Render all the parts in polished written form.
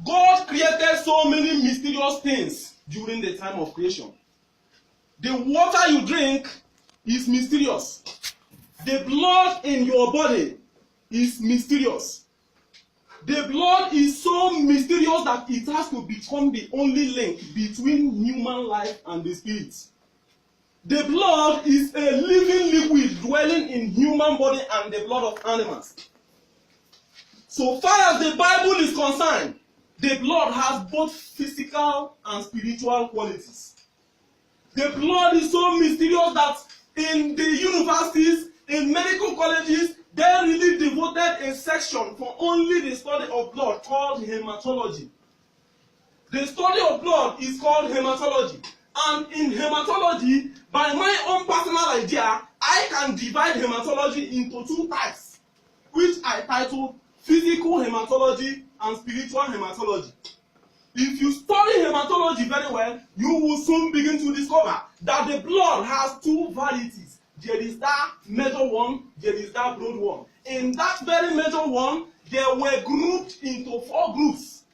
God created so many mysterious things during the time of creation. The water you drink is mysterious. The blood in your body is mysterious. The blood is so mysterious that it has to become the only link between human life and the spirit. The blood is a living liquid dwelling in human body and the blood of animals. So far as the Bible is concerned, the blood has both physical and spiritual qualities. The blood is so mysterious that in the universities, in medical colleges, they really devoted a section for only the study of blood called hematology. The study of blood is called hematology. And in hematology, by my own personal idea, I can divide hematology into two types, which I title physical hematology and spiritual hematology. If you study hematology very well, you will soon begin to discover that the blood has two varieties. There is that major one, there is that broad one. In that very major one, they were grouped into 4 groups.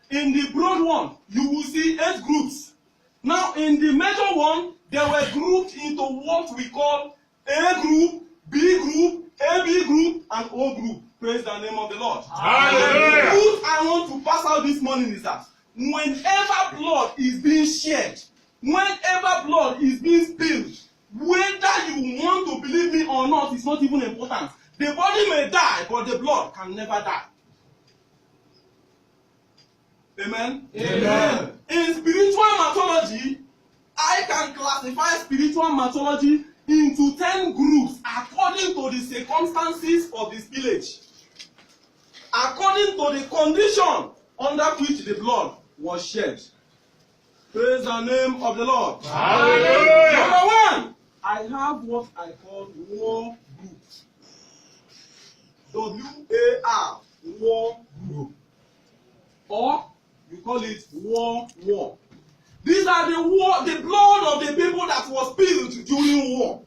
In the broad one, you will see 8 groups. Now, in the major one, they were grouped into what we call A group, B group, AB group, and O group. Praise the name of the Lord. Hallelujah. The truth I want to pass out this morning is that whenever blood is being shed, whenever blood is being spilled, whether you want to believe me or not is not even important. The body may die, but the blood can never die. Amen? Amen. In spiritual hematology, I can classify spiritual hematology into 10 groups according to the circumstances of the spillage, according to the condition under which the blood was shed. Praise the name of the Lord. Hallelujah. Number 1, I have what I call war group. WAR, war group. Or you call it war. These are the blood of the people that was spilled during war.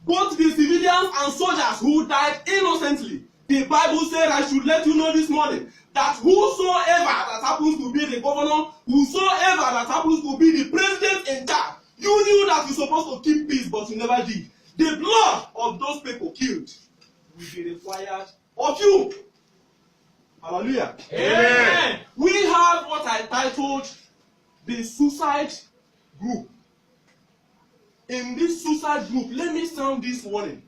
Both the civilians and soldiers who died innocently. The Bible said, I should let you know this morning, that whosoever that happens to be the governor, whosoever that happens to be the president in charge, you knew that you're supposed to keep peace, but you never did. The blood of those people killed will be required of you. Hallelujah. Amen. We have what I titled the suicide group. In this suicide group, let me sound this warning.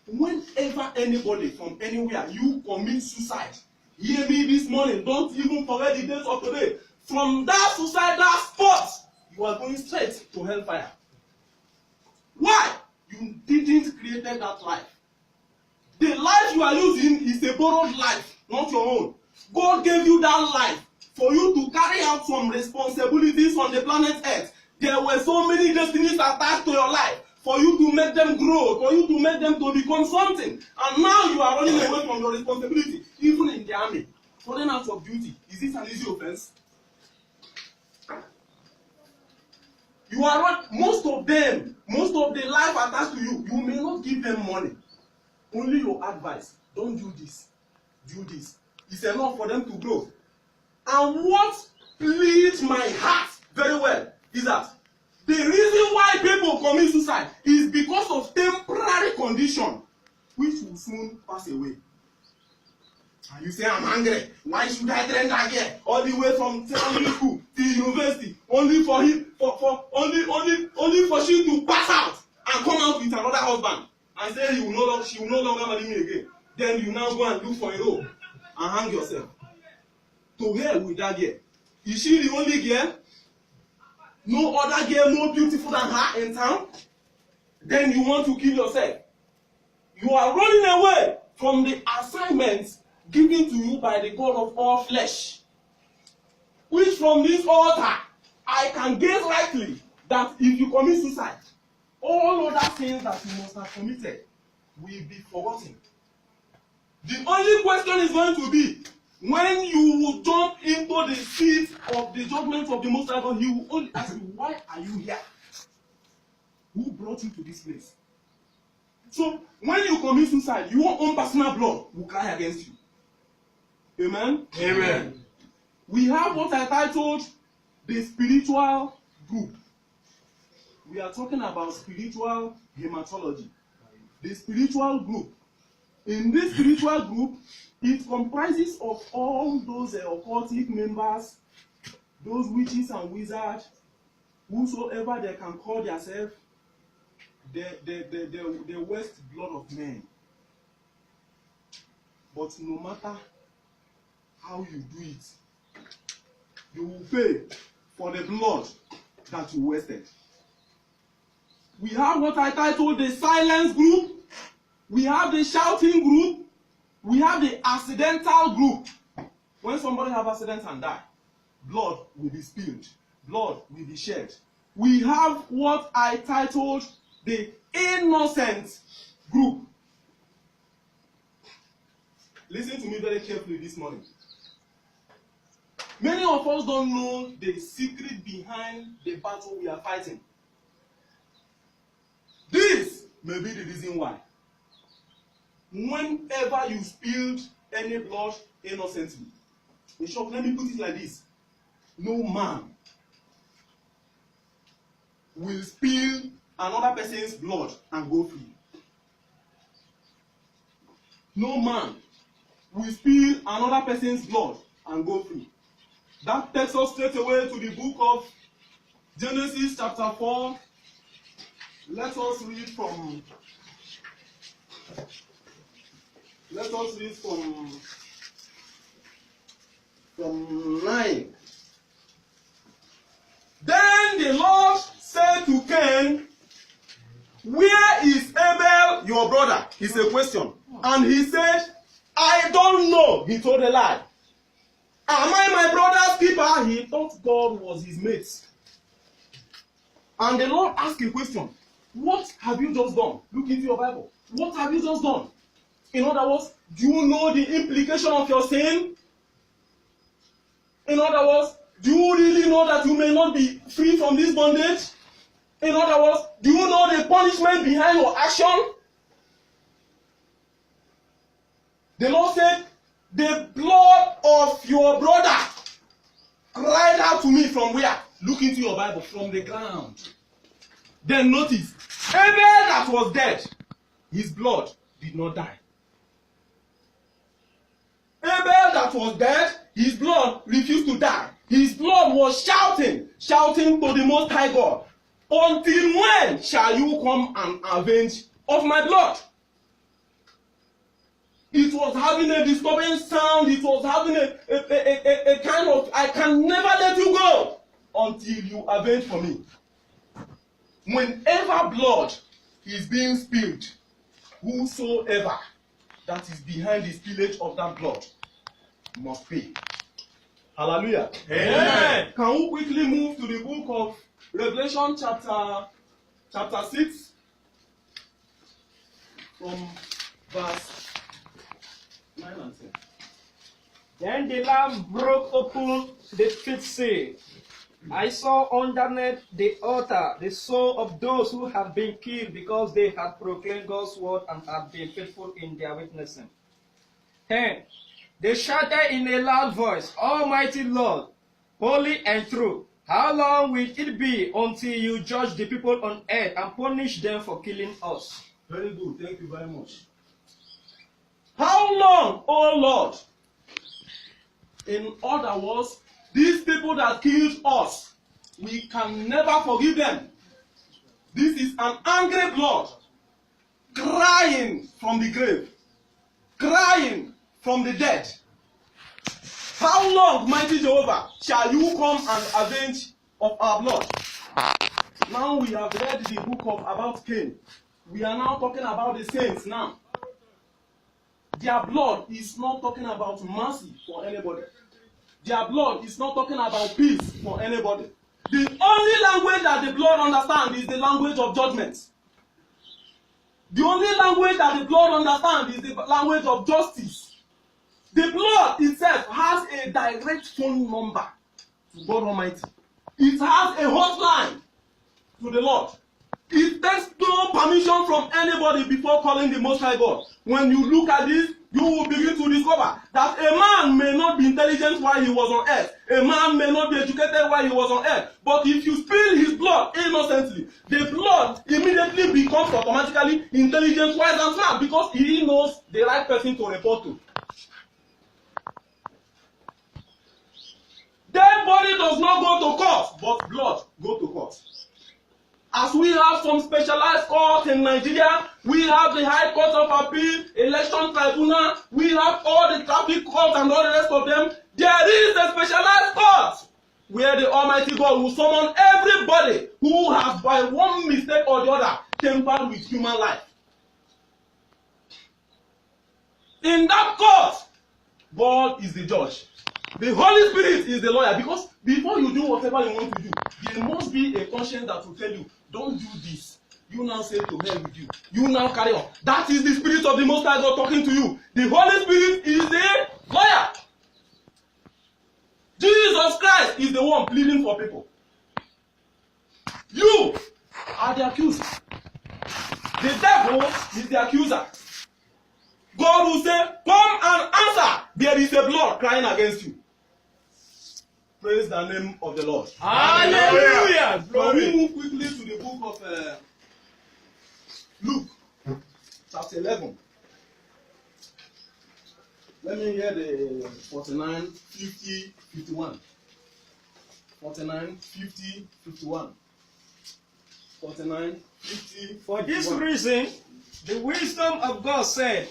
Whenever anybody from anywhere you commit suicide, hear me this morning, don't even forget the days of today. From that suicidal spot, you are going straight to hellfire. Why? You didn't create that life. The life you are using is a borrowed life, not your own. God gave you that life for you to carry out some responsibilities on the planet Earth. There were so many destinies attached to your life for you to make them grow, for you to make them to become something. And now you are running away from your responsibility, even in the army. Running out of duty. Is this an easy offense? You are most of them, most of the life attached to you, you may not give them money. Only your advice. Don't do this. Do this. It's enough for them to grow. And what pleads my heart very well is that the reason why people commit suicide is because of temporary condition which will soon pass away. And you say, I'm hungry. Why should I drink again? All the way from secondary school to university, only for him, only for she to pass out and come out with another husband and say she will no longer marry me again. Then you now go and look for a rope and hang yourself. To hell with that girl. Is she the only girl? No other girl more beautiful than her in town? Then you want to kill yourself. You are running away from the assignments given to you by the God of all flesh. Which from this altar, I can guess rightly that if you commit suicide, all other things that you must have committed will be forgotten. The only question is going to be, when you will jump into the seat of the judgment of the Most High God, He will only ask you, why are you here? Who brought you to this place? So, when you commit suicide, your own personal blood will cry against you. Amen? Amen. We have what I titled the spiritual group. We are talking about spiritual hematology. The spiritual group. In this spiritual group, it comprises of all those occultic members, those witches and wizards, whosoever they can call themselves, the waste blood of men. But no matter how you do it, you will pay for the blood that you wasted. We have what I titled the silence group. We have the shouting group. We have the accidental group. When somebody have accident and die, blood will be spilled. Blood will be shed. We have what I titled the innocent group. Listen to me very carefully this morning. Many of us don't know the secret behind the battle we are fighting. This may be the reason why. Whenever you spilled any blood innocently, in short, let me put it like this: no man will spill another person's blood and go free. No man will spill another person's blood and go free. That takes us straight away to the book of Genesis chapter 4. Let us read from 9. Then the Lord said to Cain, "Where is Abel, your brother?" It's a question. And he said, "I don't know." He told a lie. "Am I my brother's keeper?" He thought God was his mate. And the Lord asked a question. What have you just done? Look into your Bible. What have you just done? In other words, do you know the implication of your sin? In other words, do you really know that you may not be free from this bondage? In other words, do you know the punishment behind your action? The Lord said, "The blood of your brother cried out to me." From where? Look into your Bible. From the ground. Then notice, Abel that was dead, his blood did not die. Abel that was dead, his blood refused to die. His blood was shouting to the Most High God, "Until when shall you come and avenge of my blood?" It was having a disturbing sound. It was having a kind of, "I can never let you go until you avenge for me." Whenever blood is being spilled, whosoever that is behind the spillage of that blood must pay. Hallelujah. Amen. Can we quickly move to the book of Revelation chapter 6 from verse 9 and 10. Then the Lamb broke open the fifth seal. I saw underneath the altar the soul of those who had been killed because they had proclaimed God's word and had been faithful in their witnessing. 10. They shouted in a loud voice, "Almighty Lord, holy and true, how long will it be until you judge the people on earth and punish them for killing us?" Very good. Thank you very much. How long, O Lord? In other words, these people that killed us, we can never forgive them. This is an angry blood crying from the grave, crying from the dead. How long, mighty Jehovah, shall you come and avenge of our blood? Now we have read the book about Cain. We are now talking about the saints now. Their blood is not talking about mercy for anybody. Their blood is not talking about peace for anybody. The only language that the blood understands is the language of judgment. The only language that the blood understands is the language of justice. The blood itself has a direct phone number to God Almighty. It has a hotline to the Lord. It takes no permission from anybody before calling the Most High God. When you look at this, you will begin to discover that a man may not be intelligent while he was on earth. A man may not be educated while he was on earth. But if you spill his blood innocently, the blood immediately becomes automatically intelligent, wise, and smart because he knows the right person to report to. Dead body does not go to court, but blood go to court. As we have some specialized courts in Nigeria, we have the High Court of Appeal, Election Tribunal, we have all the traffic courts and all the rest of them. There is a specialized court where the Almighty God will summon everybody who has by one mistake or the other tampered with human life. In that court, God is the judge. The Holy Spirit is the lawyer, because before you do whatever you want to do, there must be a conscience that will tell you, don't do this. You now say to hell with you. You now carry on. That is the Spirit of the Most High God talking to you. The Holy Spirit is the lawyer. Jesus Christ is the one pleading for people. You are the accuser. The devil is the accuser. God will say, come and answer. There is a blood crying against you. Praise the name of the Lord. Hallelujah. Can we move quickly to the book of Luke, chapter 11. Let me hear the 49, 50, 51. 49, 50, 51. 49, 50, For this 51. reason, the wisdom of God said,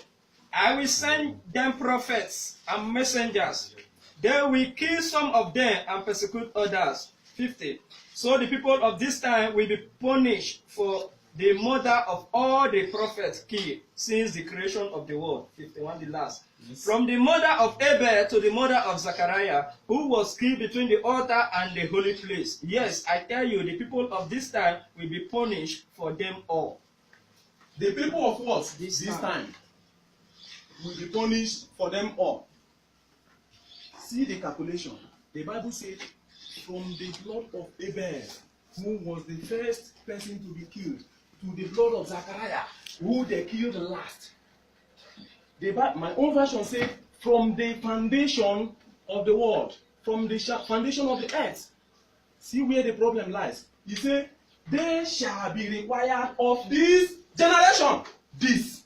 I will send them prophets and messengers. They will kill some of them and persecute others. 50. So the people of this time will be punished for the murder of all the prophets killed since the creation of the world. 51, the last. Yes. From the murder of Abel to the murder of Zechariah, who was killed between the altar and the holy place. Yes, I tell you, the people of this time will be punished for them all. The people of what? This time will be punished for them all. See the calculation. The Bible said, from the blood of Abel, who was the first person to be killed, to the blood of Zechariah, who they killed last. My own version said, from the foundation of the world, from the foundation of the earth. See where the problem lies. He said, they shall be required of this generation. This.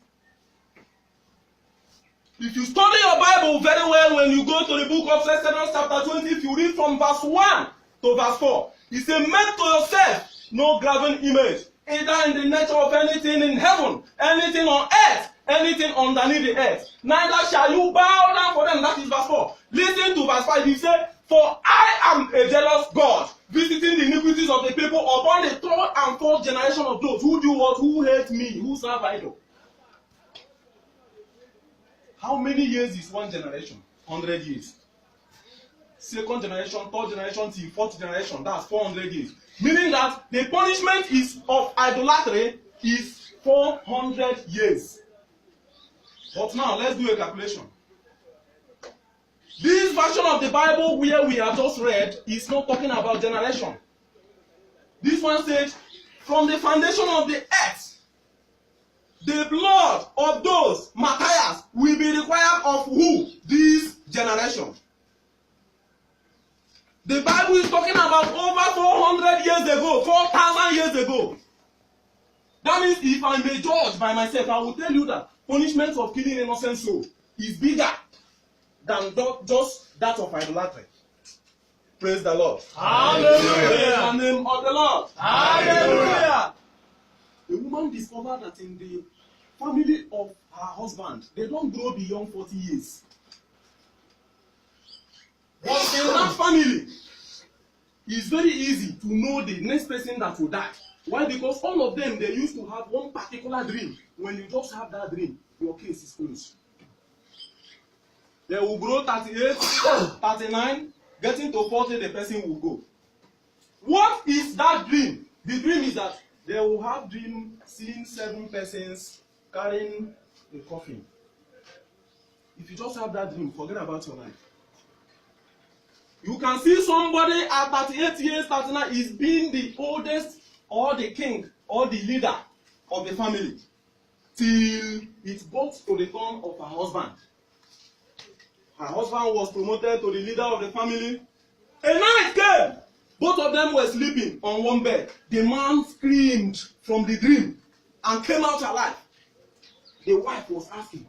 If you study your Bible very well, when you go to the book of Exodus chapter 20, if you read from verse 1 to verse 4, he said, make to yourself no graven image, either in the nature of anything in heaven, anything on earth, anything underneath the earth. Neither shall you bow down for them. That is verse 4. Listen to verse 5. He said, for I am a jealous God, visiting the iniquities of the people upon the third and fourth generation of those who do what? Who hate me, who serve idol. How many years is one generation? 100 years. Second generation, third generation, till fourth generation, that's 400 years. Meaning that the punishment is of idolatry is 400 years. But now, let's do a calculation. This version of the Bible where we have just read is not talking about generation. This one says, from the foundation of the earth, the blood of those Matthias will be required of who? This generation. The Bible is talking about over 400 years ago, 4,000 years ago. That means if I may judge by myself, I will tell you that punishment of killing innocent soul is bigger than just that of idolatry. Praise the Lord. Hallelujah. Praise the name of the Lord. Hallelujah. A woman discovered that in the family of her husband, they don't grow beyond 40 years. But in that family, it's very easy to know the next person that will die. Why? Because all of them, they used to have one particular dream. When you just have that dream, your case is closed. They will grow 38, 39, getting to 40, the person will go. What is that dream? The dream is that they will have dream seeing 7 persons carrying a coffin. If you just have that dream, forget about your life. You can see somebody at 38 years, 39 is being the oldest or the king or the leader of the family till it got to the turn of her husband. Her husband was promoted to the leader of the family. A night came. Both of them were sleeping on one bed. The man screamed from the dream and came out alive. The wife was asking,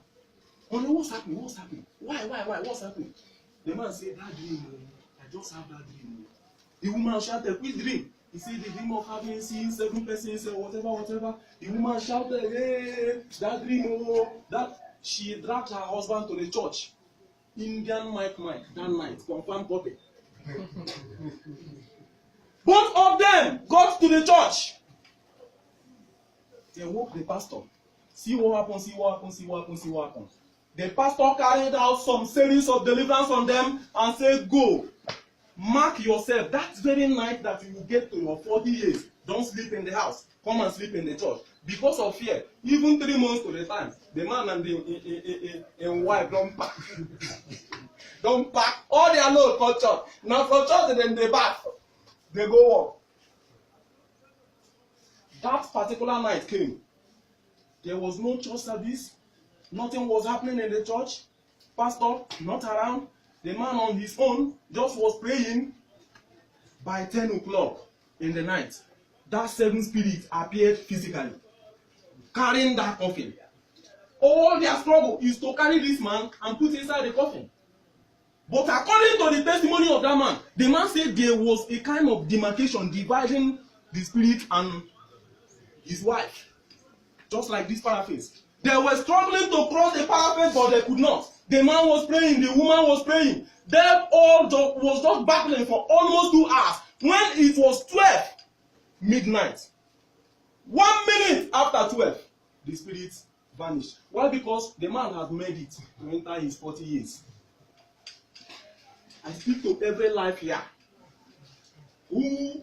"Honey, what's happening? What's happening? Why? What's happening?" The man said, "That dream, I just have that dream." The woman shouted, "Which dream?" He said, "The dream of having seen 7 persons, whatever. The woman shouted, "Hey, that dream, oh, that." She dragged her husband to the church. Indian Mike, that night, confirmed copy. Both of them got to the church. They woke the pastor. See what happened. The pastor carried out some series of deliverance on them and said, "Go, mark yourself. That very night that you will get to your 40 years, don't sleep in the house. Come and sleep in the church." Because of fear, even 3 months to the time, the man and the wife don't pack. Don't pack all their load for church. Now for church, then they back. They go work. That particular night came. There was no church service. Nothing was happening in the church. Pastor not around. The man on his own just was praying. By 10 o'clock in the night, that 7 spirits appeared physically, carrying that coffin. All their struggle is to carry this man and put inside the coffin. But according to the testimony of that man, the man said there was a kind of demarcation dividing the spirit and his wife. Just like this paraphrase. They were struggling to cross the parapet, but they could not. The man was praying, the woman was praying. They all was just battling for almost 2 hours. When it was 12 midnight, 1 minute after 12, the spirit vanished. Why? Because the man has made it to enter his 40 years. I speak to every life here who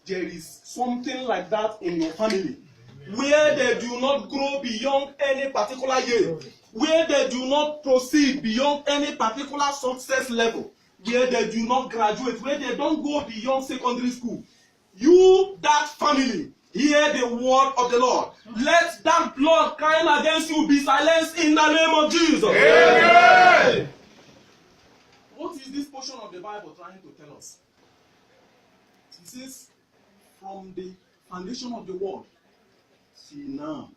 there is something like that in your family, where they do not grow beyond any particular year, where they do not proceed beyond any particular success level, where they do not graduate, where they don't go beyond secondary school. You, that family, hear the word of the Lord. Let that blood crying against you be silenced in the name of Jesus. Amen. What is this portion of the Bible trying to tell us? It says, from the foundation of the world till now,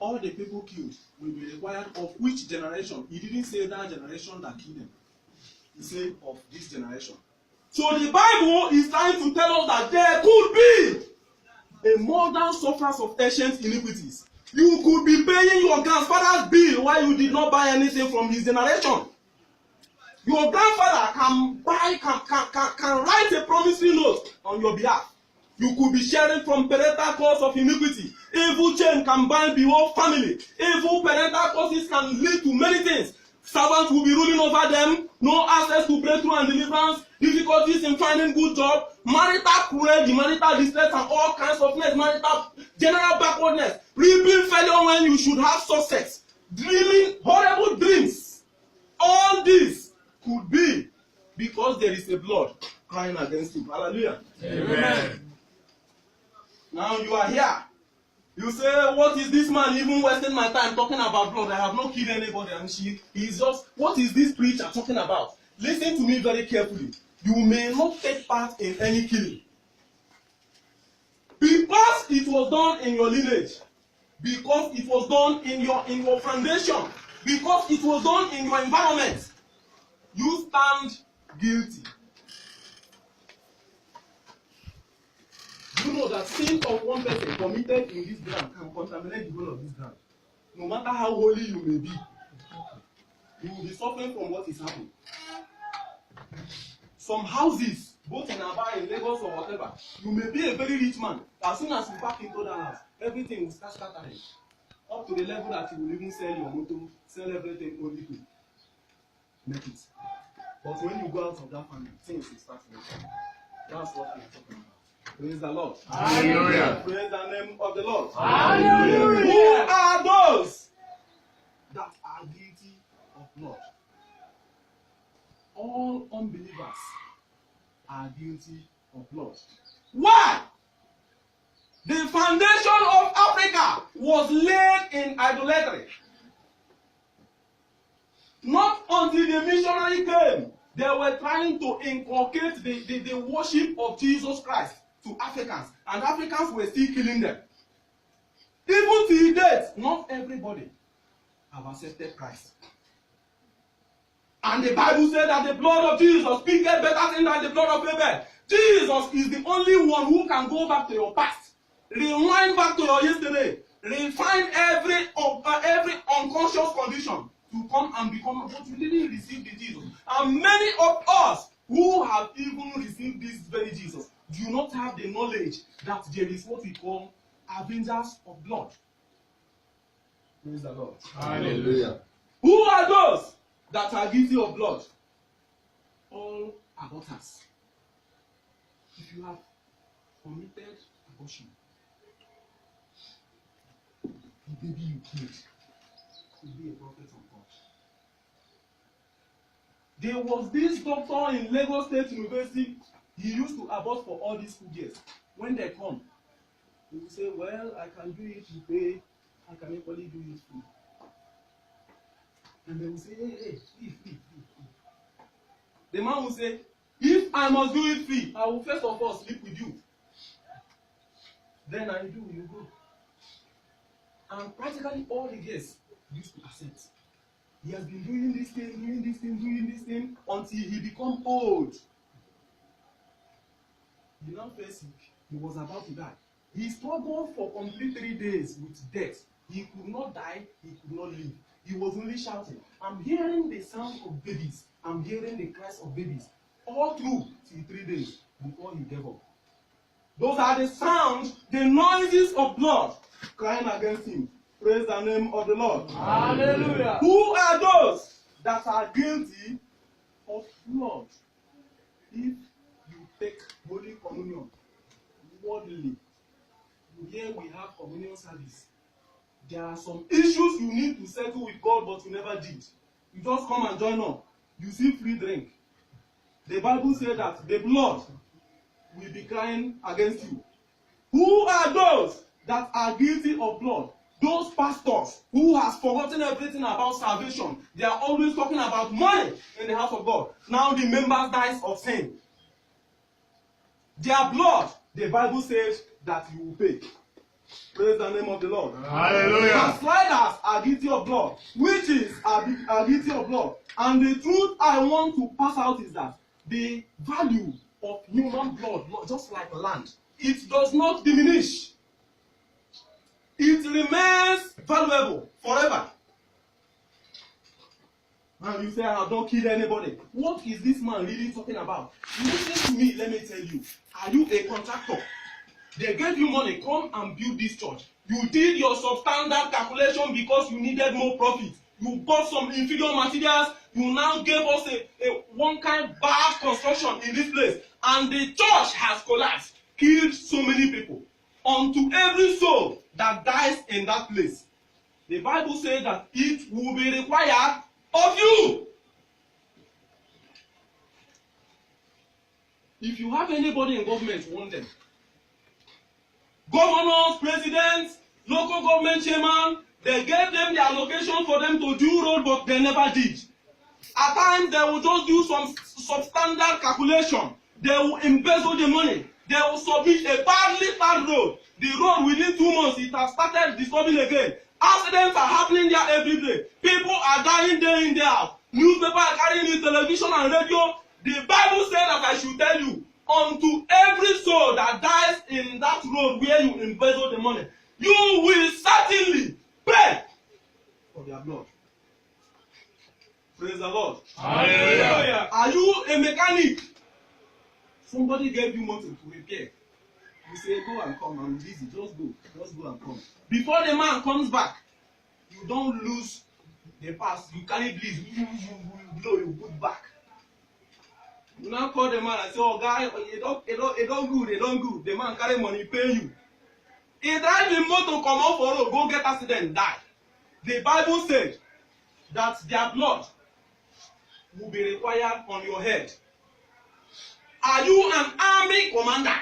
all the people killed will be required of which generation? He didn't say that generation that killed them. He said of this generation. So the Bible is trying to tell us that there could be a modern sufferers of ancient iniquities. You could be paying your grandfather's bill while you did not buy anything from his generation. Your grandfather can write a promissory note on your behalf. You could be sharing from parental cause of iniquity. Evil chain can bind the whole family. Evil parental causes can lead to many things. Servants will be ruling over them. No access to breakthrough and deliverance. Difficulties in finding good job. Marital cruelty, marital distress, and all kinds of mess. Marital general backwardness. Reaping failure when you should have success. Dreaming horrible dreams. All this could be because there is a blood crying against you. Hallelujah. Amen. Now you are here. You say, what is this man even wasting my time talking about blood? I have not killed anybody. And he's just, what is this preacher talking about? Listen to me very carefully. You may not take part in any killing. Because it was done in your lineage. Because it was done in your foundation. Because it was done in your environment. You stand guilty. You know that sin of one person committed in this ground can contaminate the whole of this ground. No matter how holy you may be, you will be suffering from what is happening. Some houses, both in Aba, in Lagos or whatever, you may be a very rich man. As soon as you back into that house, everything will start scattering. Up to the level that you will even sell your motor, sell everything only to make it. But when you go out of that family, things will start making. That's what we're talking about. Praise the Lord. Hallelujah. Praise the name of the Lord. Hallelujah. Who are those that are guilty of blood? All unbelievers are guilty of blood. Why? The foundation of Africa was laid in idolatry. Not until the missionary came, they were trying to inculcate the worship of Jesus Christ to Africans, and Africans were still killing them. Even till date, not everybody have accepted Christ. And the Bible said that the blood of Jesus speaketh better things than the blood of Abel. Jesus is the only one who can go back to your past, rewind back to your yesterday, refine every unconscious condition to come and become. But we didn't receive the Jesus. And many of us who have even received this very Jesus do not have the knowledge that there is what we call avengers of blood. Praise the Lord. Hallelujah. Who are those that are guilty of blood? All aborters. If you have committed abortion, the baby you killed could be a prophet of God. There was this doctor in Lagos State University. He used to abort for all these school years. When they come, he will say, well, I can do it, you pay, I can equally do it free. And they will say, hey, free. The man will say, if I must do it free, I will first of all sleep with you. Then I do, you go. And practically all the guests used to accept. He has been doing this thing until he become old. He now fell sick. He was about to die. He struggled for complete 3 days with death. He could not die, he could not live. He was only shouting. I'm hearing the sound of babies. I'm hearing the cries of babies. All through till 3 days before he gave up. Those are the sounds, the noises of blood crying against him. Praise the name of the Lord. Hallelujah. Who are those that are guilty of blood? If you take Holy Communion worldly, here we have communion service. There are some issues you need to settle with God, but you never did. You just come and join up. You see free drink. The Bible says that the blood will be crying against you. Who are those that are guilty of blood? Those pastors who has forgotten everything about salvation. They are always talking about money in the house of God. Now the members dies of sin. Their blood, the Bible says that you will pay. Praise the name of the Lord. Hallelujah. Backsliders are guilty of blood. Witches are guilty of blood. And the truth I want to pass out is that the value of human blood, just like land, it does not diminish. It remains valuable forever. And you say, I have not killed anybody. What is this man really talking about? Listen to me, let me tell you. Are you a contractor? They gave you money, come and build this church. You did your substandard calculation because you needed more profit. You bought some inferior materials. You now gave us a one kind bad construction in this place. And the church has collapsed, killed so many people. Unto every soul that dies in that place, the Bible says that it will be required of you. If you have anybody in government, warn them. Governors, presidents, local government chairman, they gave them the allocation for them to do road, but they never did. At times, they will just do some substandard calculation. They will embezzle the money. They will submit a badly tarred road. The road within 2 months, it has started disturbing again. Accidents are happening there every day. People are dying day in, day out. Newspapers are carrying it, television and radio. The Bible said that I should tell you, unto every soul that dies in that road where you embezzle the money, you will certainly pay for their blood. Praise the Lord. Hallelujah. Are you a mechanic? Somebody gave you motor to repair. You say, go and come, I'm busy, just go and come. Before the man comes back, you don't lose the pass, you carry bleed, you blow, you put back. You now call the man and say, oh guy, it don't good. The man carry money, pay you. He drive the motor, come out for road, go get accident, die. The Bible said that their blood will be required on your head. Are you an army commander?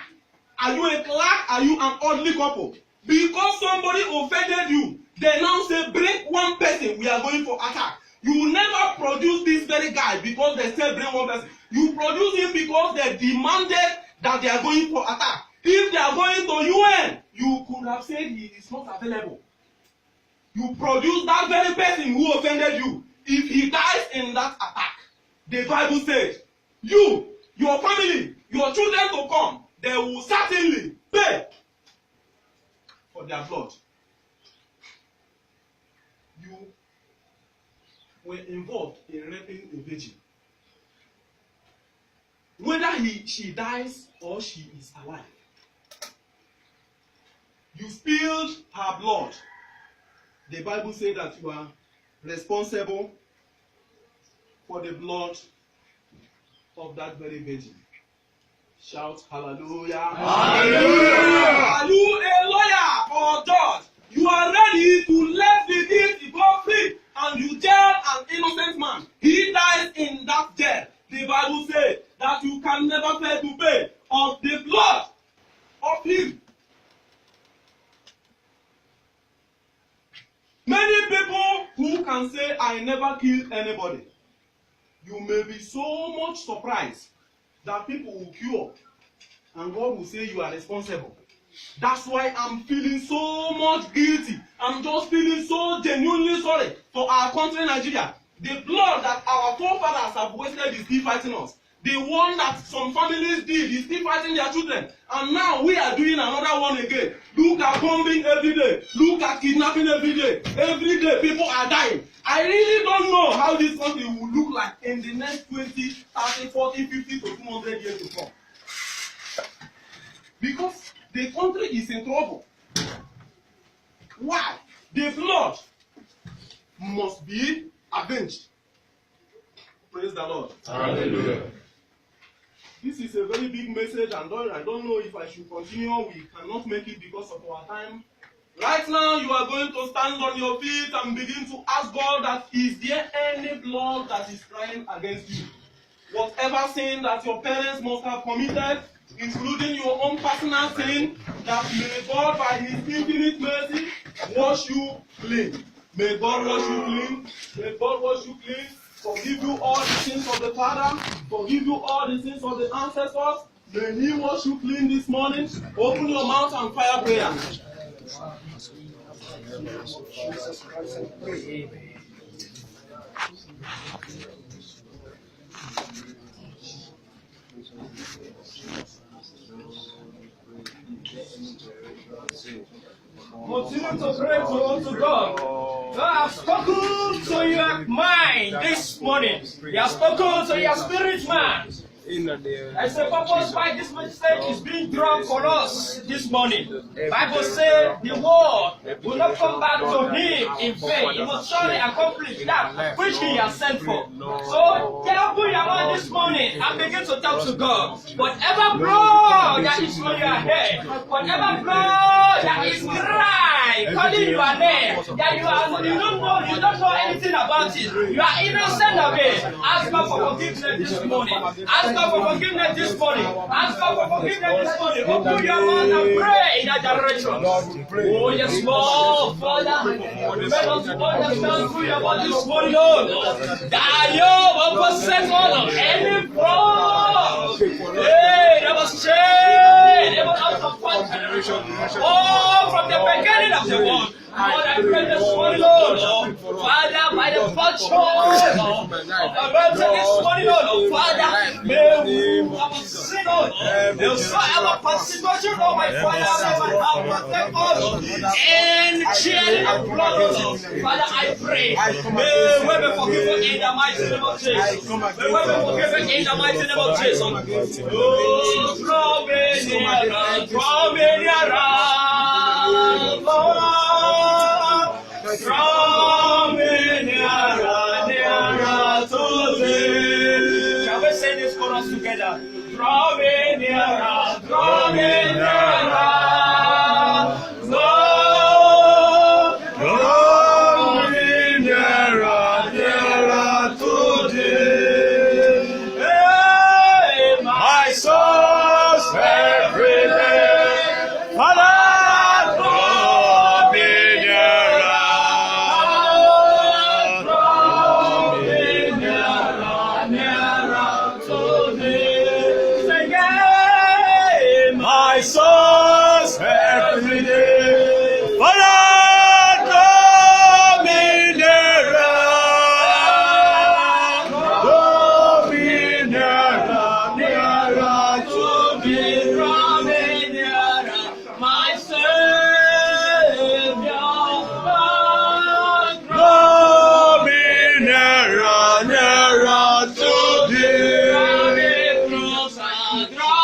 Are you a clerk? Are you an orderly couple? Because somebody offended you, they now say, bring one person, we are going for attack. You never produce this very guy because they still bring one person. You produce him because they demanded that they are going for attack. If they are going to UN, you could have said he is not available. You produce that very person who offended you. If he dies in that attack, the Bible says, you, your family, your children to come, they will certainly pay for their blood. You were involved in raping a virgin. Whether she dies or she is alive, you spilled her blood. The Bible says that you are responsible for the blood of that very virgin. Shout hallelujah. Hallelujah. Are you a lawyer or judge? You are ready to let the guilty go free, and you jail an innocent man. He dies in that jail. The Bible says that you can never fail to pay of the blood of him. Many people who can say, I never killed anybody. You may be so much surprised that people will queue up and God will say you are responsible. That's why I'm feeling so much guilty. I'm just feeling so genuinely sorry for our country, Nigeria. The blood that our forefathers have wasted is still fighting us. The one that some families did is still fighting their children. And now we are doing another one again. Look at bombing every day. Look at kidnapping every day. Every day people are dying. I really don't know how this country will look like in the next 20, 30, 40, 50 to 200 years to come. Because the country is in trouble. Why? The blood must be avenged. Praise the Lord. Hallelujah. This is a very big message, and I don't know if I should continue. We cannot make it because of our time. Right now, you are going to stand on your feet and begin to ask God that is there any blood that is crying against you? Whatever sin that your parents must have committed, including your own personal sin, that may God by His infinite mercy wash you clean. May God wash you clean. May God wash you clean. Forgive you all the sins of the Father. Forgive you all the sins of the ancestors. May He wash you clean this morning. Open your mouth and fire prayer. Continue to pray to God. God has spoken to your mind this morning. He has spoken to your spirit man. As the purpose why this message is being drawn for us this morning. Bible says the word will not come back to him in vain. He must surely accomplish that which he has sent for. So therefore your mind this morning and begin to talk to God. Whatever blood that is on your head, whatever blood that is crying, calling your name, that you don't know anything about it. You are innocent of it. Ask God for forgiveness this morning. Ask God for forgiveness this morning. Ask God for forgiveness this morning. Open your mouth and pray in that direction. Oh, yes, Lord, Father. Let us understand through your word this morning, Lord. That you will possess all of any fraud. Hey, that was changed. Even out of one generation. Oh, from the beginning of the world. Lord, I pray this morning, Lord, Father, by the virtue of the virtue this morning, Lord, Father, may we have sin, Lord, may our participation, Lord, my Father, may our protect us in shedding of blood, Lord. Father, I pray, may we be forgiven in the mighty name of Jesus. May we be forgiven in the mighty name of Jesus. Oh, draw me nearer, draw me nearer, Lord. Draw me nearer, nearer to thee. Shall we say this chorus together? Draw me nearer, draw me nearer, Lord. Draw me nearer, nearer to thee. Hey, my soul's every day, Father. I'll draw